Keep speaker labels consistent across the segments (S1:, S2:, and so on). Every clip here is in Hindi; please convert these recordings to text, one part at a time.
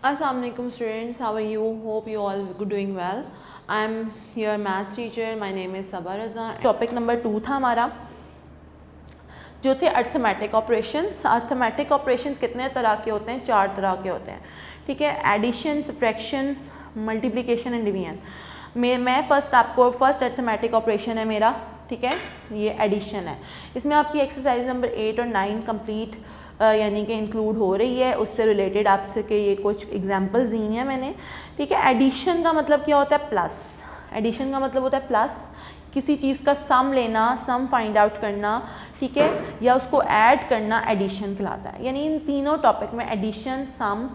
S1: Assalamualaikum students, how are you? Hope you all doing well. I'm your maths teacher. My name is Sabah Raza. Topic number 2 था हमारा, जो थे अर्थमेटिक ऑपरेशंस। अर्थमेटिक ऑपरेशंस कितने तरह के होते हैं? 4 तरह के होते हैं, ठीक है। Addition, subtraction, multiplication and division. मैं फर्स्ट अर्थमेटिक ऑपरेशन है मेरा, ठीक है, ये एडिशन है। इसमें आपकी एक्सरसाइज नंबर 8 और 9 कंप्लीट यानी कि इंक्लूड हो रही है। उससे रिलेटेड आपसे के ये कुछ एग्जांपल्स दी हैं मैंने, ठीक है। एडिशन का मतलब क्या होता है? प्लस। एडिशन का मतलब होता है प्लस, किसी चीज़ का सम लेना, सम फाइंड आउट करना, ठीक है, या उसको ऐड करना एडिशन कहलाता है। यानी इन तीनों टॉपिक में एडिशन, सम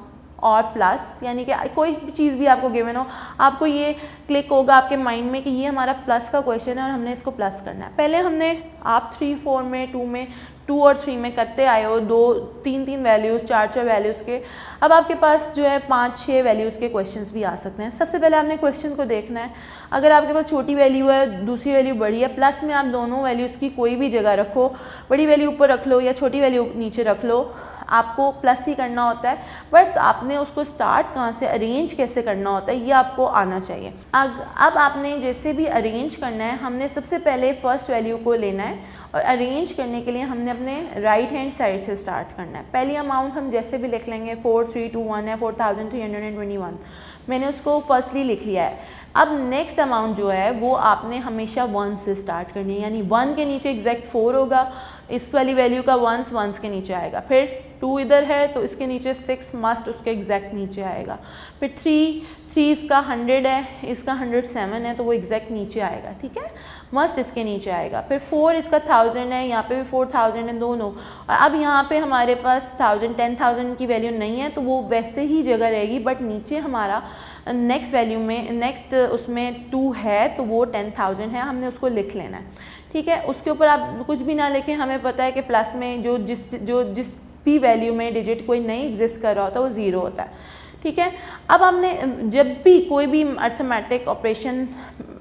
S1: और प्लस, यानी कि कोई भी चीज़ भी आपको गिवन हो, आपको ये क्लिक होगा आपके माइंड में कि ये हमारा प्लस का क्वेश्चन है और हमने इसको प्लस करना है। पहले हमने आप 3, 4 में, 2 में, 2 और 3 में करते आए हो, 2, 3 वैल्यूज़, 4 वैल्यूज़ के। अब आपके पास जो है 5, 6 वैल्यूज़ के क्वेश्चंस भी आ सकते हैं। सबसे पहले आपने क्वेश्चन को देखना है। अगर आपके पास छोटी वैल्यू है, दूसरी वैल्यू बड़ी है, प्लस में आप दोनों वैल्यूज़ की कोई भी जगह रखो, बड़ी वैल्यू ऊपर रख लो या छोटी वैल्यू नीचे रख लो, आपको प्लस ही करना होता है। बस आपने उसको स्टार्ट कहाँ से, अरेंज कैसे करना होता है, ये आपको आना चाहिए। अब आपने जैसे भी अरेंज करना है, हमने सबसे पहले फर्स्ट वैल्यू को लेना है और अरेंज करने के लिए हमने अपने राइट हैंड साइड से स्टार्ट करना है। पहली अमाउंट हम जैसे भी लिख लेंगे, 4321 है, 4321, मैंने उसको फर्स्टली लिख लिया है। अब नेक्स्ट अमाउंट जो है वो आपने हमेशा 1 से स्टार्ट करनी है, यानी 1 के नीचे एग्जैक्ट 4 होगा, इस वाली वैल्यू का 1 के नीचे आएगा। फिर 2 इधर है तो इसके नीचे 6 मस्ट उसके एग्जैक्ट नीचे आएगा। फिर 3 इसका 100 है, इसका 107 है तो वो एग्जैक्ट नीचे आएगा, ठीक है, मस्ट इसके नीचे आएगा। फिर 4 इसका 1000 है, यहाँ पे भी 4000 है, दोनों। और अब यहाँ पे हमारे पास 10,000 की वैल्यू नहीं है तो वो वैसे ही जगह रहेगी, बट नीचे हमारा नेक्स्ट वैल्यू में, नेक्स्ट उसमें 2 है तो वो 10,000 है, हमने उसको लिख लेना है, ठीक है। उसके ऊपर आप कुछ भी ना लिखें, हमें पता है कि प्लस में जो जिस भी वैल्यू में डिजिट कोई नहीं एग्जिस्ट कर रहा होता है वो 0 होता है, ठीक है। अब हमने जब भी कोई भी arithmetic operation,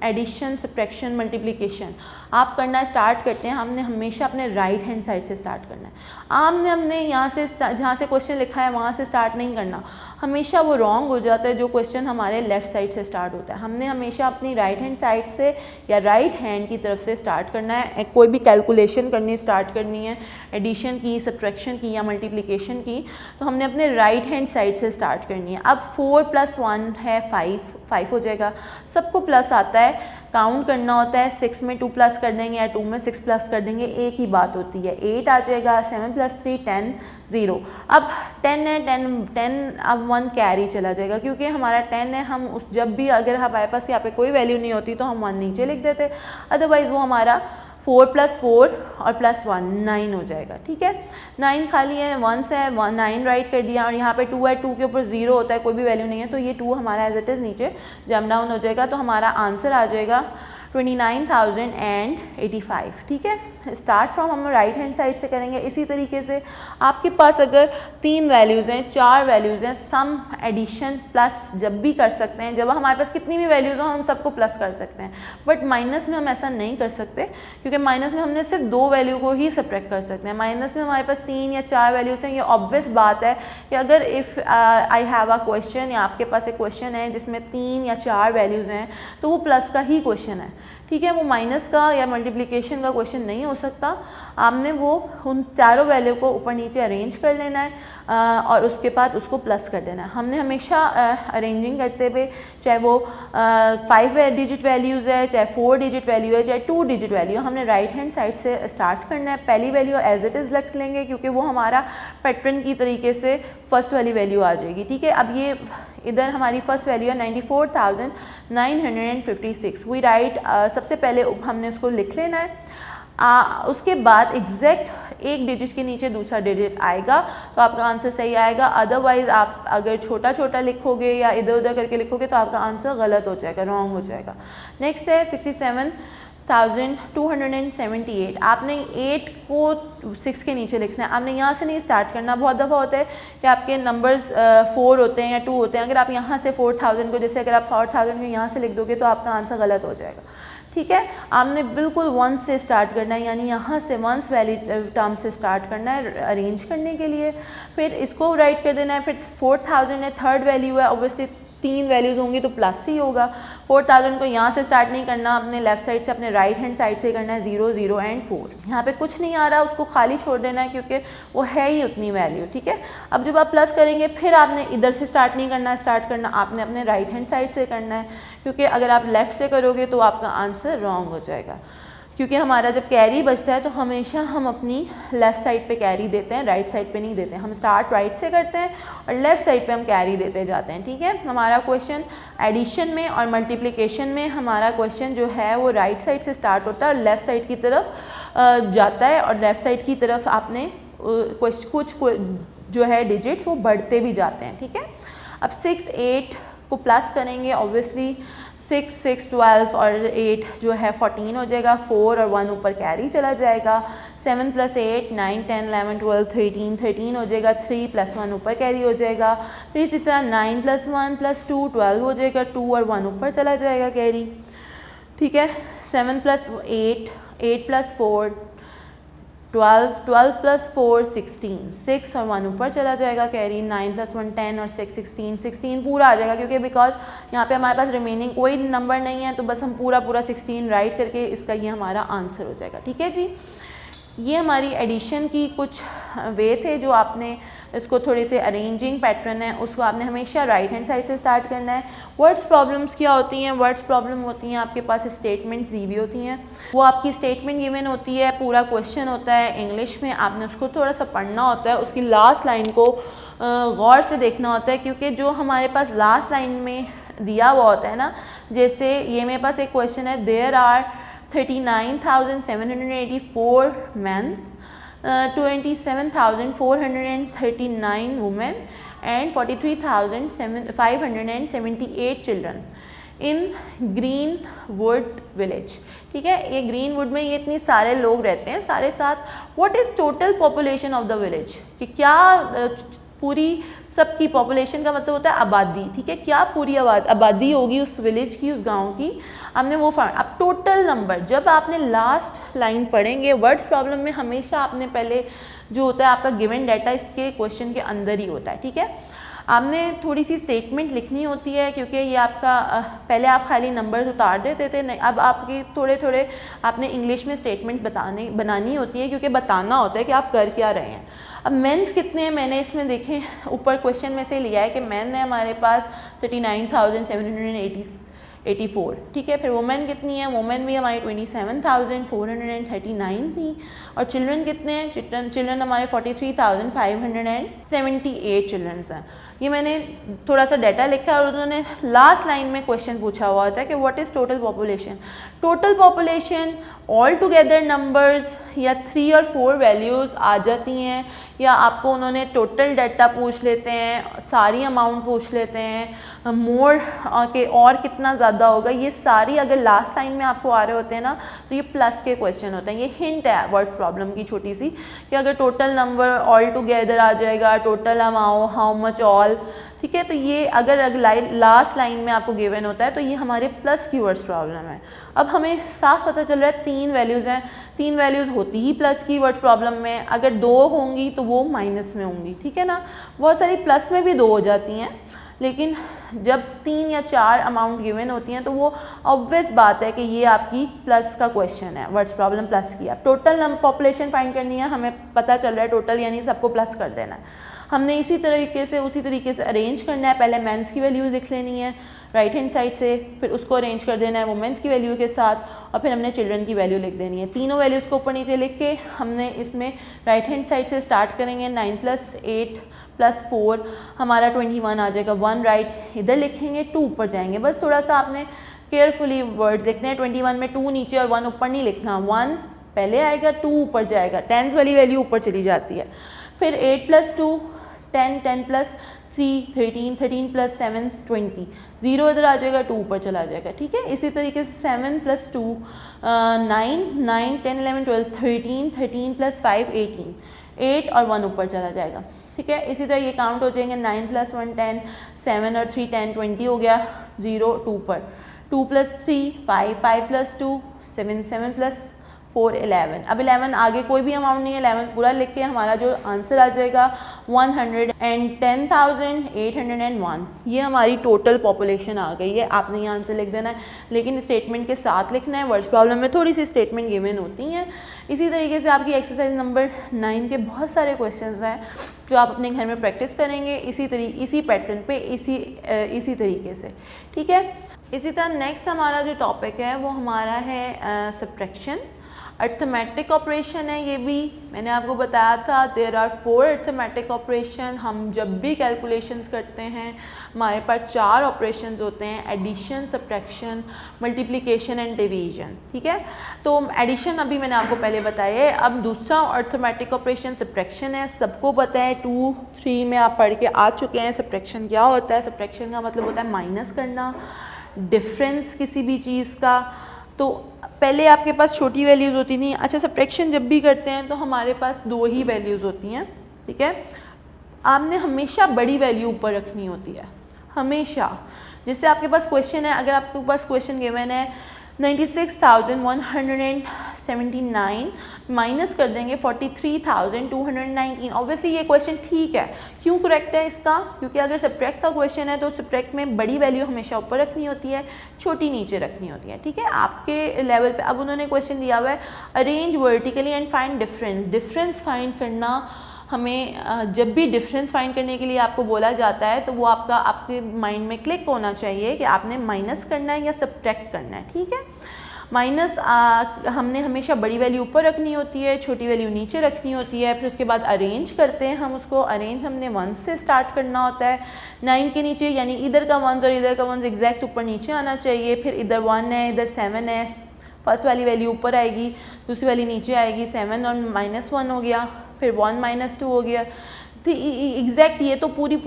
S1: addition, subtraction, multiplication आप करना स्टार्ट करते हैं, हमने हमेशा अपने राइट हैंड साइड से स्टार्ट करना है। हमने यहाँ से जहाँ से क्वेश्चन लिखा है वहाँ से स्टार्ट नहीं करना, हमेशा वो रॉन्ग हो जाता है जो क्वेश्चन हमारे लेफ़्ट साइड से स्टार्ट होता है। हमने हमेशा अपनी राइट हैंड साइड से या राइट हैंड की तरफ से स्टार्ट करना है। कोई भी कैलकुलेशन करनी स्टार्ट करनी है, एडिशन की, सब्ट्रैक्शन की या मल्टीप्लिकेशन की, तो हमने अपने राइट हैंड साइड से स्टार्ट करनी है। अब 4 + 1 है 5 हो जाएगा। सबको प्लस आता है, काउंट करना होता है। 6 में 2 प्लस कर देंगे या 2 में 6 प्लस कर देंगे, एक ही बात होती है। 8 आ जाएगा, 7 + 3 10, 0। अब 10 है, 10 अब 1 कैरी चला जाएगा, क्योंकि हमारा 10 है। हम उस जब भी अगर हमारे पास यहाँ पे कोई वैल्यू नहीं होती तो हम 1 नीचे लिख देते, अदरवाइज़ वो हमारा 4 + 4 और +1 9 हो जाएगा, ठीक है। 9 खाली है, 1 से है, 9 राइट कर दिया। और यहाँ पे 2 है, 2 के ऊपर 0 होता है, कोई भी वैल्यू नहीं है, तो ये 2 हमारा एज इट इज़ नीचे जम डाउन हो जाएगा। तो हमारा आंसर आ जाएगा 29,085, ठीक है। स्टार्ट फ्रॉम हम राइट हैंड साइड से करेंगे। इसी तरीके से आपके पास अगर 3 वैल्यूज़ हैं, 4 वैल्यूज़ हैं, सम, एडिशन, प्लस जब भी कर सकते हैं। जब हमारे पास कितनी भी वैल्यूज़ हो हम सबको प्लस कर सकते हैं, बट माइनस में हम ऐसा नहीं कर सकते, क्योंकि माइनस में हमने सिर्फ 2 वैल्यू को ही सब्ट्रैक्ट कर सकते हैं। माइनस में हमारे पास 3 या 4 वैल्यूज़ हैं। ये ऑब्वियस बात है कि अगर if I have a question, या आपके पास एक क्वेश्चन है जिसमें 3 या 4 वैल्यूज़ हैं, तो वो प्लस का ही क्वेश्चन है, ठीक है। वो माइनस का या मल्टीप्लिकेशन का क्वेश्चन नहीं हो सकता। आपने वो उन चारों वैल्यू को ऊपर नीचे अरेंज कर लेना है और उसके बाद उसको प्लस कर देना है। हमने हमेशा अरेंजिंग करते हुए, चाहे वो 5 डिजिट वैल्यूज़ है, चाहे 4 डिजिट वैल्यू है, चाहे 2 डिजिट वैल्यू, हमने राइट हैंड साइड से स्टार्ट करना है। पहली वैल्यू एज इट इज़ रख लेंगे, क्योंकि वो हमारा पैटर्न की तरीके से फर्स्ट वाली वैल्यू आ जाएगी, ठीक है। अब ये इधर हमारी फर्स्ट वैल्यू है 94,956। वी राइट, सबसे पहले हमने उसको लिख लेना है। उसके बाद एग्जैक्ट एक डिजिट के नीचे दूसरा डिजिट आएगा तो आपका आंसर सही आएगा। अदरवाइज़ आप अगर छोटा छोटा लिखोगे या इधर उधर करके लिखोगे तो आपका आंसर गलत हो जाएगा, रॉन्ग हो जाएगा। नेक्स्ट है 67 4278। आपने 8 को 6 के नीचे लिखना है, आपने यहाँ से नहीं स्टार्ट करना। बहुत दफ़ा होता है कि आपके नंबर्स 4 होते हैं या 2 होते हैं, अगर आप यहाँ से 4000 को, जैसे अगर आप 4000 को यहाँ से लिख दोगे तो आपका आंसर गलत हो जाएगा। ठीक है, आपने बिल्कुल 1 से स्टार्ट करना है, यानी यहाँ से 1 वैलिड टर्म से स्टार्ट करना है अरेंज करने के लिए। फिर इसको राइट कर देना है। फिर 4000 है, थर्ड वैल्यू है, ऑब्वियसली 3 वैल्यूज़ होंगी तो प्लस ही होगा। 4000 को यहाँ से स्टार्ट नहीं करना, अपने लेफ्ट साइड से, अपने राइट हैंड साइड से करना है। 0 0 एंड 4, यहाँ पे कुछ नहीं आ रहा, उसको खाली छोड़ देना है क्योंकि वो है ही उतनी वैल्यू। ठीक है, अब जब आप प्लस करेंगे फिर आपने इधर से स्टार्ट नहीं करना, स्टार्ट करना आपने अपने राइट हैंड साइड से करना है, क्योंकि अगर आप लेफ़्ट से करोगे तो आपका आंसर रॉन्ग हो जाएगा। क्योंकि हमारा जब कैरी बचता है तो हमेशा हम अपनी लेफ़्ट साइड पे कैरी देते हैं, राइट साइड पे नहीं देते। हम स्टार्ट राइट से करते हैं और लेफ़्ट साइड पे हम कैरी देते जाते हैं। ठीक है, हमारा क्वेश्चन एडिशन में और मल्टीप्लिकेशन में हमारा क्वेश्चन जो है वो राइट साइड से स्टार्ट होता है और लेफ़्ट साइड की तरफ जाता है, और लेफ़्ट साइड की तरफ आपने कुछ जो है डिजिट्स वो बढ़ते भी जाते हैं। ठीक है, अब 6 8 को प्लस करेंगे, ऑब्वियसली 6 6 12 और 8 जो है 14 हो जाएगा। 4 और 1 ऊपर कैरी चला जाएगा। 7 + 8 9 10 11 12 13 13 हो जाएगा। 3 + 1 ऊपर कैरी हो जाएगा। फिर इसी तरह 9 + 1 + 2 12 हो जाएगा। 2 और 1 ऊपर चला जाएगा कैरी। ठीक है, 7 + 8 8 + 4 12 12 + 4 16 6 और 1 ऊपर चला जाएगा कैरी। 9 + 1 10 और 6 16 16 पूरा आ जाएगा, क्योंकि बिकॉज यहाँ पे हमारे पास रिमेनिंग कोई नंबर नहीं है, तो बस हम पूरा 16 राइट करके इसका ये हमारा आंसर हो जाएगा। ठीक है जी, ये हमारी एडिशन की कुछ वे थे जो आपने इसको थोड़े से अरेंजिंग पैटर्न है, उसको आपने हमेशा राइट हैंड साइड से स्टार्ट करना है। वर्ड्स प्रॉब्लम्स क्या होती हैं? वर्ड्स प्रॉब्लम होती हैं आपके पास स्टेटमेंट्स दी हुई होती हैं, वो आपकी स्टेटमेंट गिवन होती है, पूरा क्वेश्चन होता है इंग्लिश में, आपने उसको थोड़ा सा पढ़ना होता है, उसकी लास्ट लाइन को गौर से देखना होता है, क्योंकि जो हमारे पास लास्ट लाइन में दिया हुआ होता है ना, जैसे ये मेरे पास एक क्वेश्चन है, there are 39,784 men, 27,439 women and 43,578 children in Greenwood village। ठीक है, ये ग्रीनवुड में ये इतने सारे लोग रहते हैं सारे साथ। What is total population of the village, कि क्या पूरी सबकी पॉपुलेशन का मतलब होता है आबादी। ठीक है, क्या पूरी आबादी होगी उस विलेज की, उस गांव की, हमने वो फाइंड। अब टोटल नंबर, जब आपने लास्ट लाइन पढ़ेंगे वर्ड्स प्रॉब्लम में, हमेशा आपने पहले जो होता है आपका गिवन डाटा इसके क्वेश्चन के अंदर ही होता है। ठीक है, आपने थोड़ी सी स्टेटमेंट लिखनी होती है, क्योंकि ये आपका पहले आप खाली नंबर्स उतार देते थे, नहीं, अब आपके थोड़े थोड़े आपने इंग्लिश में स्टेटमेंट बनानी होती है, क्योंकि बताना होता है कि आप कर क्या रहे हैं। अब मेंस कितने हैं, मैंने इसमें देखें ऊपर क्वेश्चन में से लिया है कि मेन है हमारे पास 39,784। ठीक है, फिर वुमेन कितनी है, वुमेन भी हमारी 27,439 थी। और चिल्ड्रन कितने हैं, चिल्ड्रन हमारे 43,578 चिल्ड्रंस हैं। ये मैंने थोड़ा सा डाटा लिखा है, और उन्होंने लास्ट लाइन में क्वेश्चन पूछा हुआ होता है कि what is total population. Total population all together numbers या 3 और 4 वैल्यूज़ आ जाती हैं, या आपको उन्होंने टोटल डाटा पूछ लेते हैं, सारी अमाउंट पूछ लेते हैं, मोर के और कितना ज़्यादा होगा, ये सारी अगर लास्ट लाइन में आपको आ रहे होते हैं ना, तो ये प्लस के क्वेश्चन होते हैं। ये हिंट है वर्ड प्रॉब्लम की छोटी सी, कि अगर टोटल नंबर ऑल टुगेदर आ जाएगा, total amount, how much all. ठीक है, तो ये अगर लास्ट लाइन में आपको गिवन होता है तो ये हमारे प्लस की वर्ड्स प्रॉब्लम है। अब हमें साफ पता चल रहा है 3 वैल्यूज़ हैं, 3 वैल्यूज़ होती ही प्लस की वर्ड्स प्रॉब्लम में, अगर 2 होंगी तो वो माइनस में होंगी। ठीक है ना, बहुत सारी प्लस में भी 2 हो जाती हैं, लेकिन जब 3 या 4 अमाउंट गिवन होती हैं तो वो ऑब्वियस बात है कि ये आपकी प्लस का क्वेश्चन है, वर्ड्स प्रॉब्लम प्लस की। अब टोटल पॉपुलेशन फाइंड करनी है, हमें पता चल रहा है टोटल यानी सबको प्लस कर देना है। हमने उसी तरीके से अरेंज करना है, पहले मेंस की वैल्यू लिख लेनी है राइट हैंड साइड से, फिर उसको अरेंज कर देना है वुमेन्स की वैल्यू के साथ, और फिर हमने चिल्ड्रन की वैल्यू लिख देनी है। तीनों वैल्यूज़ को ऊपर नीचे लिख के हमने इसमें राइट हैंड साइड से स्टार्ट करेंगे। 9 + 8 + 4 हमारा 21 आ जाएगा। 1 राइट इधर लिखेंगे, 2 ऊपर जाएंगे। बस थोड़ा सा आपने केयरफुली वर्ड्स लिखने हैं। 21 में 2 नीचे और 1 ऊपर नहीं लिखना, 1 पहले आएगा, 2 ऊपर जाएगा, टेंस वाली वैल्यू ऊपर चली जाती है। फिर 8 + 2 10 10 + 3 13, 13 प्लस 7 20, 0 इधर आ जाएगा, 2 ऊपर चला जाएगा, ठीक है। इसी तरीके से 7 प्लस 2 9, 9 10 11 12 13, 13 प्लस 5 18, 8 और 1 ऊपर चला जाएगा, ठीक है। इसी तरह ये काउंट हो जाएंगे 9 प्लस 1 10, 7 और 3 10 20 हो गया, 0 2 पर, 2 प्लस 3 5, 5 प्लस 2 7, 7 प्लस 4 11। अब 11 आगे कोई भी अमाउंट नहीं है, 11 पूरा लिख के हमारा जो आंसर आ जाएगा 110,801। ये हमारी टोटल पॉपुलेशन आ गई है। आपने ये आंसर लिख देना है, लेकिन स्टेटमेंट के साथ लिखना है। वर्ड्स प्रॉब्लम में थोड़ी सी स्टेटमेंट गिवन होती हैं। इसी तरीके से आपकी एक्सरसाइज नंबर 9 के बहुत सारे क्वेश्चंस हैं जो आप अपने घर में प्रैक्टिस करेंगे इसी पैटर्न पे, इसी तरीके से, ठीक है। इसी तरह नेक्स्ट हमारा जो टॉपिक है वो हमारा है सब्ट्रैक्शन। अर्थमेटिक ऑपरेशन है, ये भी मैंने आपको बताया था। There are 4 arithmetic operation. हम जब भी कैलकुलेशंस करते हैं हमारे पास 4 ऑपरेशंस होते हैं, addition, subtraction, multiplication and division, ठीक है। तो एडिशन अभी मैंने आपको पहले बताया है। अब दूसरा अर्थमेटिक ऑपरेशन सब्ट्रैक्शन है। सबको पता है, 2 3 में आप पढ़ के आ चुके हैं सब्ट्रैक्शन क्या होता है। सब्ट्रैक्शन का मतलब होता है माइनस करना, डिफरेंस किसी भी चीज़ का। तो पहले आपके पास छोटी वैल्यूज़ होती थी। अच्छा, सब्ट्रैक्शन जब भी करते हैं तो हमारे पास 2 ही वैल्यूज़ होती हैं, ठीक है। आपने हमेशा बड़ी वैल्यू ऊपर रखनी होती है, हमेशा। जैसे आपके पास क्वेश्चन है, अगर आपके पास क्वेश्चन गिवन है 96,179 माइनस कर देंगे 43,219। ऑब्वियसली ये क्वेश्चन ठीक है। क्यों करेक्ट है इसका? क्योंकि अगर सब्ट्रैक्ट का क्वेश्चन है तो सब्ट्रैक्ट में बड़ी वैल्यू हमेशा ऊपर रखनी होती है, छोटी नीचे रखनी होती है, ठीक है, आपके लेवल पे। अब उन्होंने क्वेश्चन दिया हुआ है arrange vertically and find difference. Difference find करना, हमें जब भी डिफरेंस फाइंड करने के लिए आपको बोला जाता है तो वो आपके माइंड में क्लिक होना चाहिए कि आपने माइनस करना है या सब्ट्रैक्ट करना है, ठीक है। माइनस हमने हमेशा बड़ी वैल्यू ऊपर रखनी होती है, छोटी वैल्यू नीचे रखनी होती है। फिर उसके बाद अरेंज करते हैं हम उसको। अरेंज हमने 1 से स्टार्ट करना होता है। 9 के नीचे यानी इधर का 1 और इधर का 1 एग्जैक्ट ऊपर नीचे आना चाहिए। फिर इधर 1 है, इधर 7 है। फर्स्ट वाली वैल्यू ऊपर आएगी, दूसरी वाली नीचे आएगी। 7 और -1 हो गया, फिर 1 -2 हो गया। तो एग्जैक्ट ये तो पूरी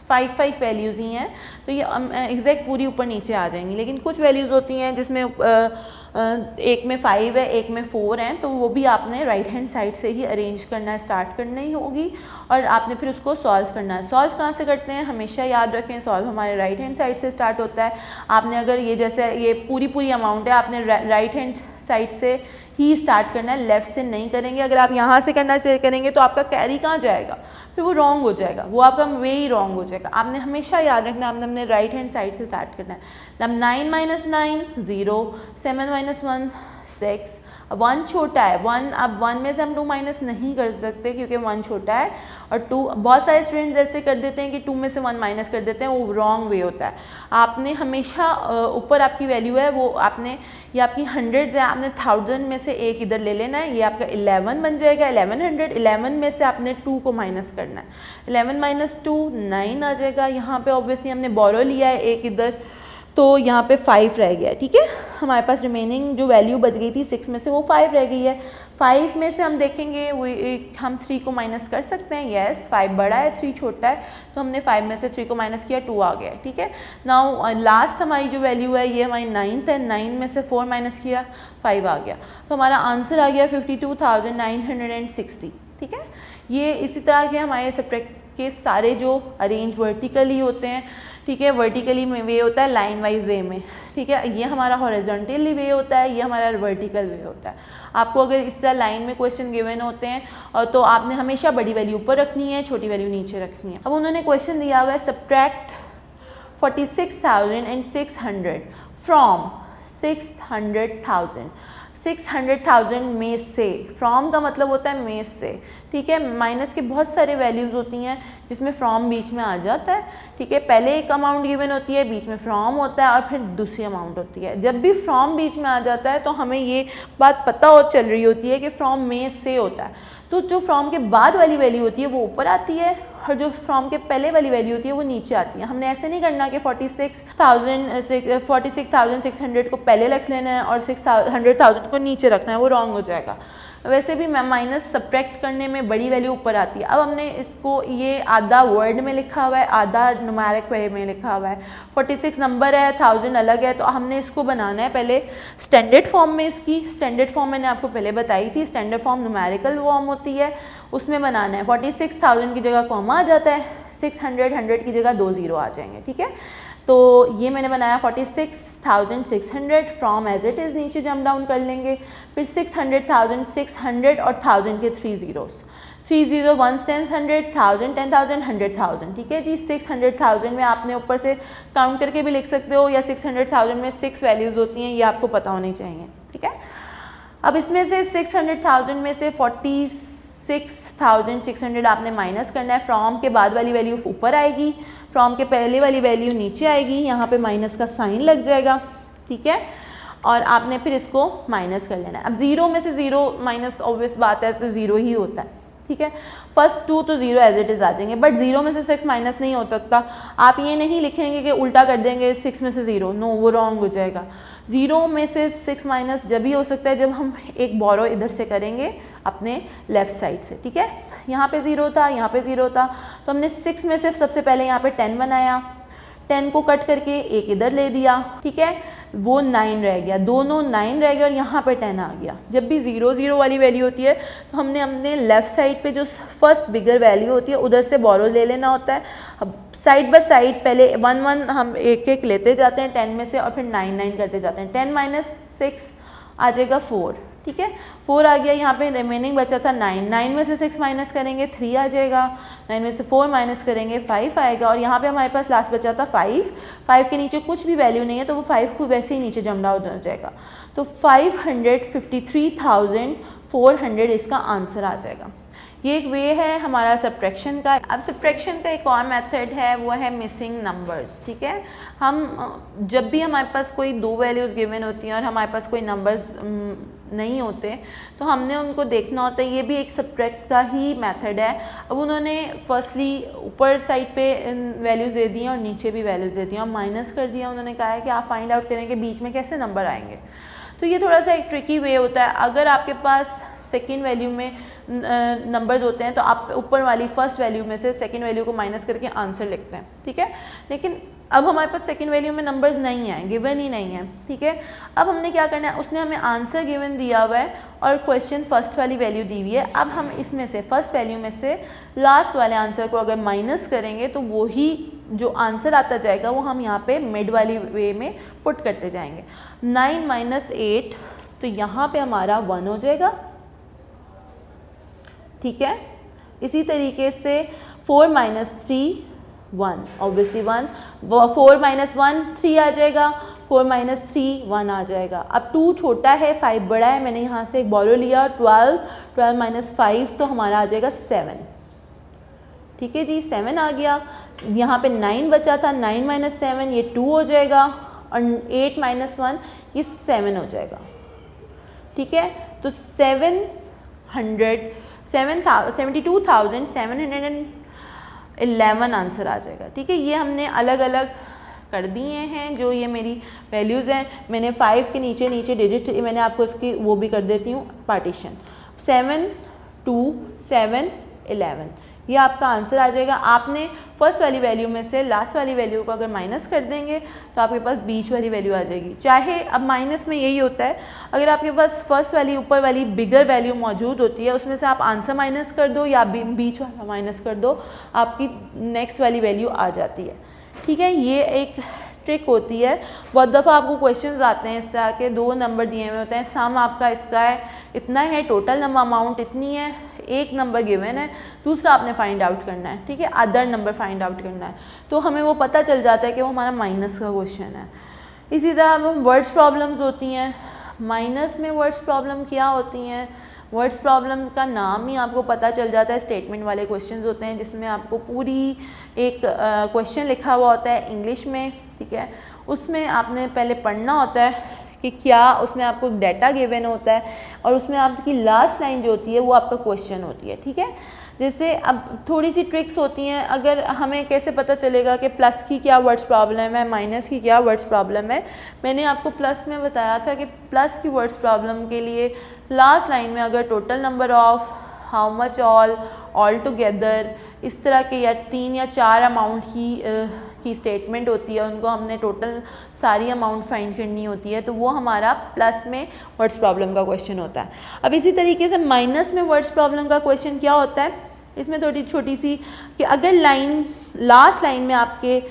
S1: 5 वैल्यूज़ ही हैं, तो ये एग्जैक्ट पूरी ऊपर नीचे आ जाएंगी। लेकिन कुछ वैल्यूज़ होती हैं जिसमें एक में 5 है, एक में 4 हैं, तो वो भी आपने राइट हैंड साइड से ही अरेंज करना है, स्टार्ट करना ही होगी। और आपने फिर उसको सॉल्व करना है। सॉल्व कहाँ से करते हैं? हमेशा याद रखें, सॉल्व हमारे राइट हैंड साइड से स्टार्ट होता है। आपने अगर ये जैसे ये पूरी अमाउंट है, आपने राइट हैंड साइड से ही स्टार्ट करना है, लेफ़्ट से नहीं करेंगे। अगर आप यहाँ से करना करेंगे तो आपका कैरी कहाँ जाएगा? फिर वो रॉन्ग हो जाएगा, वो आपका वे ही रॉन्ग हो जाएगा। आपने हमेशा याद रखना, आपने अपने राइट हैंड साइड से स्टार्ट करना है। अब 9 - 9 0, 7 - 1 6, 1 छोटा है 1। अब 1 में से हम 2 माइनस नहीं कर सकते क्योंकि 1 छोटा है। और 2, बहुत सारे स्टूडेंट्स ऐसे कर देते हैं कि 2 में से 1 माइनस कर देते हैं, वो रॉन्ग वे होता है। आपने हमेशा ऊपर आपकी वैल्यू है वो आपने, ये आपकी 100 है, आपने 1000 में से एक इधर ले लेना है, ये आपका 11 बन जाएगा। 1100, 11 में से आपने 2 को माइनस करना है। 11 - 2 9 आ जाएगा। यहाँ पे ऑब्वियसली हमने बोरो लिया है एक इधर, तो यहाँ पे 5 रह गया है, ठीक है। हमारे पास रिमेनिंग जो वैल्यू बच गई थी 6 में से, वो 5 रह गई है। 5 में से हम देखेंगे वो हम 3 को माइनस कर सकते हैं। येस, 5 बड़ा है, 3 छोटा है, तो हमने 5 में से 3 को माइनस किया, 2 आ गया, ठीक है। नाउ लास्ट हमारी जो वैल्यू है ये हमारी 9th है। 9 में से 4 माइनस किया, 5 आ गया, तो हमारा आंसर आ गया 52,960, ठीक है। ये इसी तरह के हमारे सब्ट्रैक्ट के सारे जो अरेंज वर्टिकली होते हैं, ठीक है। वर्टिकली में वे होता है लाइन वाइज वे में, ठीक है। ये हमारा हॉरिजॉन्टली वे होता है, ये हमारा वर्टिकल वे होता है। आपको अगर इस तरह लाइन में क्वेश्चन गिवन होते हैं और तो आपने हमेशा बड़ी वैल्यू ऊपर रखनी है, छोटी वैल्यू नीचे रखनी है। अब उन्होंने क्वेश्चन दिया हुआ है सब्ट्रैक्ट 46,600 फ्रॉम 600,000। 600,000 में से, फ्रॉम का मतलब होता है में से, ठीक है। माइनस के बहुत सारे वैल्यूज़ होती हैं जिसमें फ्रॉम बीच में आ जाता है, ठीक है। पहले एक अमाउंट गिवन होती है, बीच में फ्रॉम होता है और फिर दूसरी अमाउंट होती है। जब भी फ्रॉम बीच में आ जाता है तो हमें ये बात पता हो चल रही होती है कि फ्रॉम में से होता है। तो जो फ्रॉम के बाद वाली वैल्यू होती है वो ऊपर आती है और जो फ्रॉम के पहले वाली वैल्यू होती है वो नीचे आती है। हमने ऐसे नहीं करना कि 46,600 को पहले रख लेना है और 600,000 को नीचे रखना है, वो रॉन्ग हो जाएगा। वैसे भी माइनस सब्ट्रैक्ट करने में बड़ी वैल्यू ऊपर आती है। अब हमने इसको ये आधा वर्ड में लिखा हुआ है, आधा न्यूमेरिक वे में लिखा हुआ है। 46 नंबर है, 1000 अलग है, तो हमने इसको बनाना है पहले स्टैंडर्ड फॉर्म में। इसकी स्टैंडर्ड फॉर्म मैंने आपको पहले बताई थी, स्टैंडर्ड फॉर्म न्यूमेरिकल फॉर्म होती है, उसमें बनाना है। 46,000 की जगह कॉमा आ जाता है, 600 100 की जगह 2 0 आ जाएंगे, ठीक है। तो ये मैंने बनाया 46,600 फ्रॉम एज इट इज़, नीचे जम डाउन कर लेंगे। फिर 600,000, 600 और 1000 के 3 ज़ीरोस, 3 0 1 10 100 1000 10,000 100,000, ठीक है जी। 600,000 में आपने ऊपर से काउंट करके भी लिख सकते हो, या 600,000 में 6 वैल्यूज़ होती हैं, ये आपको पता होनी चाहिए, ठीक है। अब इसमें से 600,000 में से 46,600 आपने माइनस करना है। फ्रॉम के बाद वाली वैल्यू ऊपर आएगी, फ्रॉम के पहले वाली वैल्यू नीचे आएगी, यहाँ पे माइनस का साइन लग जाएगा, ठीक है। और आपने फिर इसको माइनस कर लेना है। अब 0 में से 0 माइनस ऑब्वियस बात है, तो 0 ही होता है, ठीक है। फर्स्ट 2 तो 0 एज इट इज़ आ जाएंगे, बट 0 में से 6 माइनस नहीं हो सकता। आप ये नहीं लिखेंगे कि उल्टा कर देंगे 6 में से 0, नो, वो रॉन्ग हो जाएगा। 0 में से 6 माइनस जब ही हो सकता है जब हम एक बोरो इधर से करेंगे अपने लेफ़्ट साइड से, ठीक है। यहाँ पे 0 था, यहाँ पे 0 था, तो हमने 6 में से सबसे पहले यहाँ पे 10 बनाया, 10 को कट करके एक इधर ले दिया, ठीक है, वो 9 रह गया, दोनों 9 रह गए और यहाँ पे 10 आ गया। जब भी 0 0 वाली वैल्यू होती है तो हमने अपने लेफ़्ट साइड पे जो फर्स्ट बिगर वैल्यू होती है उधर से बोरो ले लेना होता है। अब साइड बाय साइड पहले 1 1 हम एक एक लेते जाते हैं 10 में से, और फिर 9 9 करते जाते हैं। 10 माइनस 6 आ जाएगा 4, ठीक है, 4 आ गया। यहाँ पे रिमेनिंग बचा था 9, 9 में से 6 माइनस करेंगे 3 आ जाएगा, 9 में से 4 माइनस करेंगे 5 आएगा, और यहाँ पे हमारे पास लास्ट बचा था 5। 5 के नीचे कुछ भी वैल्यू नहीं है, तो वो 5 को वैसे ही नीचे जम डाउन हो जाएगा, तो 553,400 इसका आंसर आ जाएगा। ये एक वे है हमारा सब्ट्रैक्शन का। अब सब्ट्रैक्शन का एक और मेथड है, वो है मिसिंग नंबर्स, ठीक है। हम जब भी हमारे पास कोई 2 वैल्यूज़ गिवन होती हैं और हमारे पास कोई नंबर्स नहीं होते, तो हमने उनको देखना होता है। ये भी एक सब्ट्रैक्ट का ही मेथड है। अब उन्होंने फर्स्टली ऊपर साइड पे वैल्यूज़ दे दी हैं और नीचे भी वैल्यूज़ दे दी हैं और माइनस कर दिया। उन्होंने कहा है कि आप फाइंड आउट करें कि बीच में कैसे नंबर आएंगे। तो ये थोड़ा सा एक ट्रिकी वे होता है। अगर आपके पास सेकेंड वैल्यू में नंबर्स होते हैं तो आप ऊपर वाली फर्स्ट वैल्यू में से सेकेंड वैल्यू को माइनस करके आंसर लिखते हैं, ठीक है। लेकिन अब हमारे पास सेकेंड वैल्यू में नंबर्स नहीं हैं, गिवन ही नहीं है, ठीक है। अब हमने क्या करना है, उसने हमें आंसर गिवन दिया हुआ है और क्वेश्चन फर्स्ट वाली वैल्यू दी हुई है। अब हम इसमें से फर्स्ट वैल्यू में से लास्ट वाले आंसर को अगर माइनस करेंगे तो वही जो आंसर आता जाएगा वो हम यहाँ पे मिड वाली वे में पुट करते जाएंगे। 9 माइनस 8, तो यहाँ पे हमारा 1 हो जाएगा, ठीक है। इसी तरीके से 4 माइनस 3 1, ऑब्वियसली 1, 4 माइनस 1 3 आ जाएगा, 4 माइनस 3 1 आ जाएगा। अब 2 छोटा है, 5 बड़ा है, मैंने यहाँ से एक बोरो लिया, 12 माइनस 5 तो हमारा आ जाएगा 7, ठीक है जी, 7 आ गया। यहाँ पे 9 बचा था, 9 माइनस 7 ये 2 हो जाएगा, और 8 माइनस 1 ये 7 हो जाएगा, ठीक है। तो 72,711 आंसर आ जाएगा, ठीक है। ये हमने अलग अलग कर दिए हैं जो ये मेरी वैल्यूज़ हैं। मैंने 5 के नीचे नीचे डिजिट मैंने आपको इसकी वो भी कर देती हूँ पार्टीशन, 7 2 7 11, ये आपका आंसर आ जाएगा। आपने फर्स्ट वाली वैल्यू में से लास्ट वाली वैल्यू को अगर माइनस कर देंगे तो आपके पास बीच वाली वैल्यू आ जाएगी। चाहे अब माइनस में यही होता है, अगर आपके पास फर्स्ट वाली ऊपर वाली बिगर वैल्यू मौजूद होती है उसमें से आप आंसर माइनस कर दो या बीच वाला माइनस कर दो, आपकी नेक्स्ट वाली वैल्यू आ जाती है, ठीक है। ये एक ट्रिक होती है। बहुत दफ़ा आपको क्वेश्चंस आते हैं इस तरह के, 2 नंबर दिए हुए होते हैं, सम आपका इसका है इतना है, टोटल नंबर अमाउंट इतनी है, एक नंबर गिवन है, दूसरा आपने फाइंड आउट करना है, ठीक है, अदर नंबर फाइंड आउट करना है, तो हमें वो पता चल जाता है कि वो हमारा माइनस का क्वेश्चन है। इसी तरह अब वर्ड्स प्रॉब्लम्स होती हैं। माइनस में वर्ड्स प्रॉब्लम क्या होती हैं, वर्ड्स प्रॉब्लम का नाम ही आपको पता चल जाता है। स्टेटमेंट वाले क्वेश्चंस होते हैं जिसमें आपको पूरी एक क्वेश्चन लिखा हुआ होता है इंग्लिश में, ठीक है। उसमें आपने पहले पढ़ना होता है कि क्या उसमें आपको डाटा गिवन होता है और उसमें आपकी लास्ट लाइन जो होती है वो आपका क्वेश्चन होती है, ठीक है। जैसे अब थोड़ी सी ट्रिक्स होती हैं, अगर हमें कैसे पता चलेगा कि प्लस की क्या वर्ड्स प्रॉब्लम है, माइनस की क्या वर्ड्स प्रॉब्लम है। मैंने आपको प्लस में बताया था कि प्लस की वर्ड्स प्रॉब्लम के लिए लास्ट लाइन में अगर total number of, how much, all together, इस तरह के या 3 या 4 अमाउंट की स्टेटमेंट होती है, उनको हमने टोटल सारी अमाउंट फाइंड करनी होती है, तो वो हमारा प्लस में वर्ड्स प्रॉब्लम का क्वेश्चन होता है। अब इसी तरीके से माइनस में वर्ड्स प्रॉब्लम का क्वेश्चन क्या होता है, इसमें थोड़ी छोटी सी कि अगर लाइन लास्ट लाइन में आपके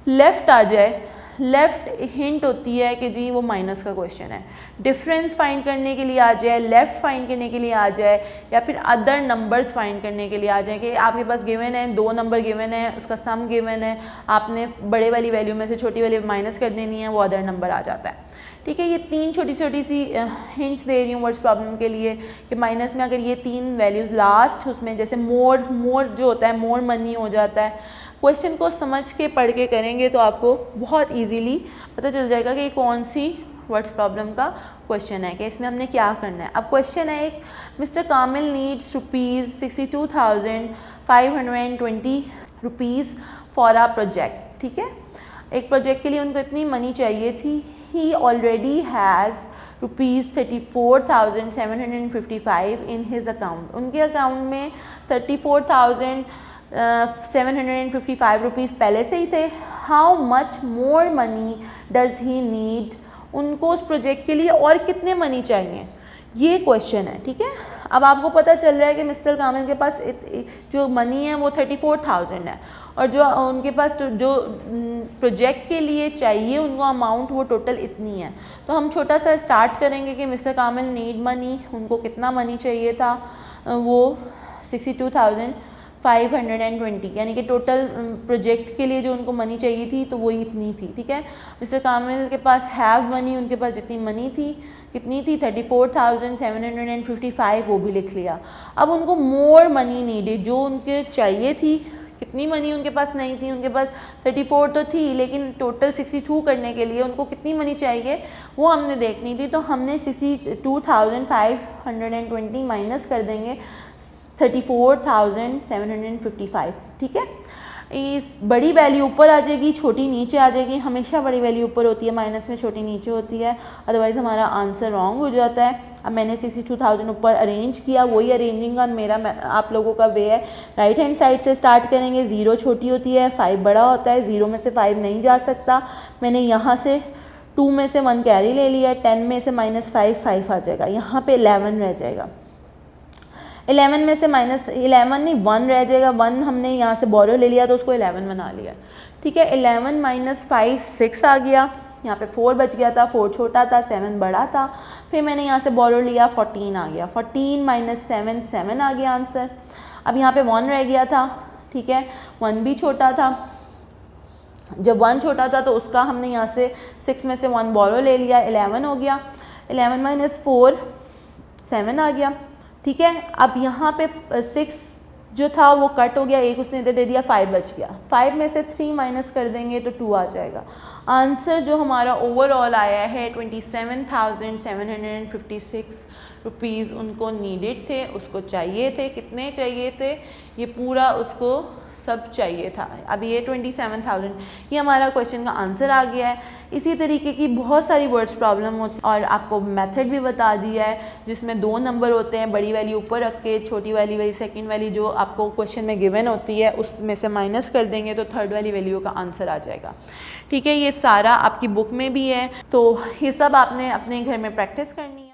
S1: लेफ़्ट आ जाए, लेफ़्ट हिंट होती है कि जी वो माइनस का क्वेश्चन है, डिफरेंस फाइंड करने के लिए आ जाए, लेफ़्ट फाइंड करने के लिए आ जाए, या फिर अदर नंबर्स फाइंड करने के लिए आ जाए कि आपके पास गिवन है 2 नंबर गिवन है, उसका सम गिवन है, आपने बड़े वाली वैल्यू में से छोटी वाली माइनस कर देनी है, वो अदर नंबर आ जाता है। ठीक है, ये 3 छोटी छोटी सी हिंट्स दे रही हूँ वर्ड्स प्रॉब्लम के लिए कि माइनस में अगर ये 3 वैल्यूज़ लास्ट उसमें जैसे मोर जो होता है, मोर मनी हो जाता है। क्वेश्चन को समझ के पढ़ के करेंगे तो आपको बहुत इजीली पता चल जाएगा कि कौन सी वर्ड्स प्रॉब्लम का क्वेश्चन है, कि इसमें हमने क्या करना है। अब क्वेश्चन है एक, mister Kamil needs ₹62,520 rupees for uh project. ठीक है, एक प्रोजेक्ट के लिए उनको इतनी मनी चाहिए थी। He already has ₹34,755 in his account. उनके अकाउंट में 34,755 रुपीज़ पहले से ही थे। How much more money does he need, उनको उस प्रोजेक्ट के लिए और कितने मनी चाहिए, ये क्वेश्चन है। ठीक है, अब आपको पता चल रहा है कि मिस्टर कामिल के पास जो मनी है वो 34,000 है, और जो उनके पास जो प्रोजेक्ट के लिए चाहिए उनको अमाउंट वो टोटल इतनी है। तो हम छोटा सा स्टार्ट करेंगे कि मिस्टर कामिल नीड मनी, उनको कितना मनी चाहिए था, वो 62,520, यानी कि टोटल प्रोजेक्ट के लिए जो उनको मनी चाहिए थी तो वो इतनी थी। ठीक है, मिस्टर कामिल के पास हैव मनी, उनके पास जितनी मनी थी कितनी थी 34,755, वो भी लिख लिया। अब उनको मोर मनी नीडेड, जो उनके चाहिए थी, कितनी मनी उनके पास नहीं थी, उनके पास 34 तो थी लेकिन टोटल 62 करने के लिए उनको कितनी मनी चाहिए वो हमने देखनी थी। तो हमने 62,520 माइनस कर देंगे 34,755। ठीक है, इस बड़ी वैल्यू ऊपर आ जाएगी, छोटी नीचे आ जाएगी। हमेशा बड़ी वैल्यू ऊपर होती है, माइनस में छोटी नीचे होती है, अदरवाइज़ हमारा आंसर रॉन्ग हो जाता है। अब मैंने 62,000 ऊपर अरेंज किया, वही अरेंजिंग का मेरा आप लोगों का वे है। राइट हैंड साइड से स्टार्ट करेंगे, 0 छोटी होती है, 5 बड़ा होता है, 0 में से 5 नहीं जा सकता। मैंने यहाँ से 2 में से 1 कैरी ले लिया, 10 में से -5 आ जाएगा, यहाँ पर 11 रह जाएगा। 11 में से -11 नहीं 1 रह जाएगा, 1 हमने यहाँ से बोरो ले लिया तो उसको 11 बना लिया। ठीक है, 11 - 5 6 आ गया, यहाँ पे 4 बच गया था, 4 छोटा था, 7 बड़ा था। फिर मैंने यहाँ से बोरो लिया, 14 आ गया, 14 - 7 7 आ गया आंसर। अब यहाँ पे 1 रह गया था। ठीक है, 1 भी छोटा था, जब 1 छोटा था तो उसका हमने यहाँ से 6 में से 1 बोरो ले लिया, 11 हो गया। 11 - 4 7 आ गया। ठीक है, अब यहाँ पे 6 जो था वो कट हो गया, एक उसने इधर दे दिया, 5 बच गया। 5 में से 3 माइनस कर देंगे तो 2 आ जाएगा। आंसर जो हमारा ओवरऑल आया है 27,756 रुपीज़ उनको नीडेड थे, उसको चाहिए थे। कितने चाहिए थे, ये पूरा उसको सब चाहिए था। अब ये 27,000 ये हमारा क्वेश्चन का आंसर आ गया है। इसी तरीके की बहुत सारी वर्ड्स प्रॉब्लम होती और आपको मेथड भी बता दिया है, जिसमें 2 नंबर होते हैं, बड़ी वाली ऊपर रख के छोटी वाली वही सेकंड वाली जो आपको क्वेश्चन में गिवन होती है उसमें से माइनस कर देंगे तो थर्ड वाली वैल्यू का आंसर आ जाएगा। ठीक है, ये सारा आपकी बुक में भी है, तो ये सब आपने अपने घर में प्रैक्टिस करनी है।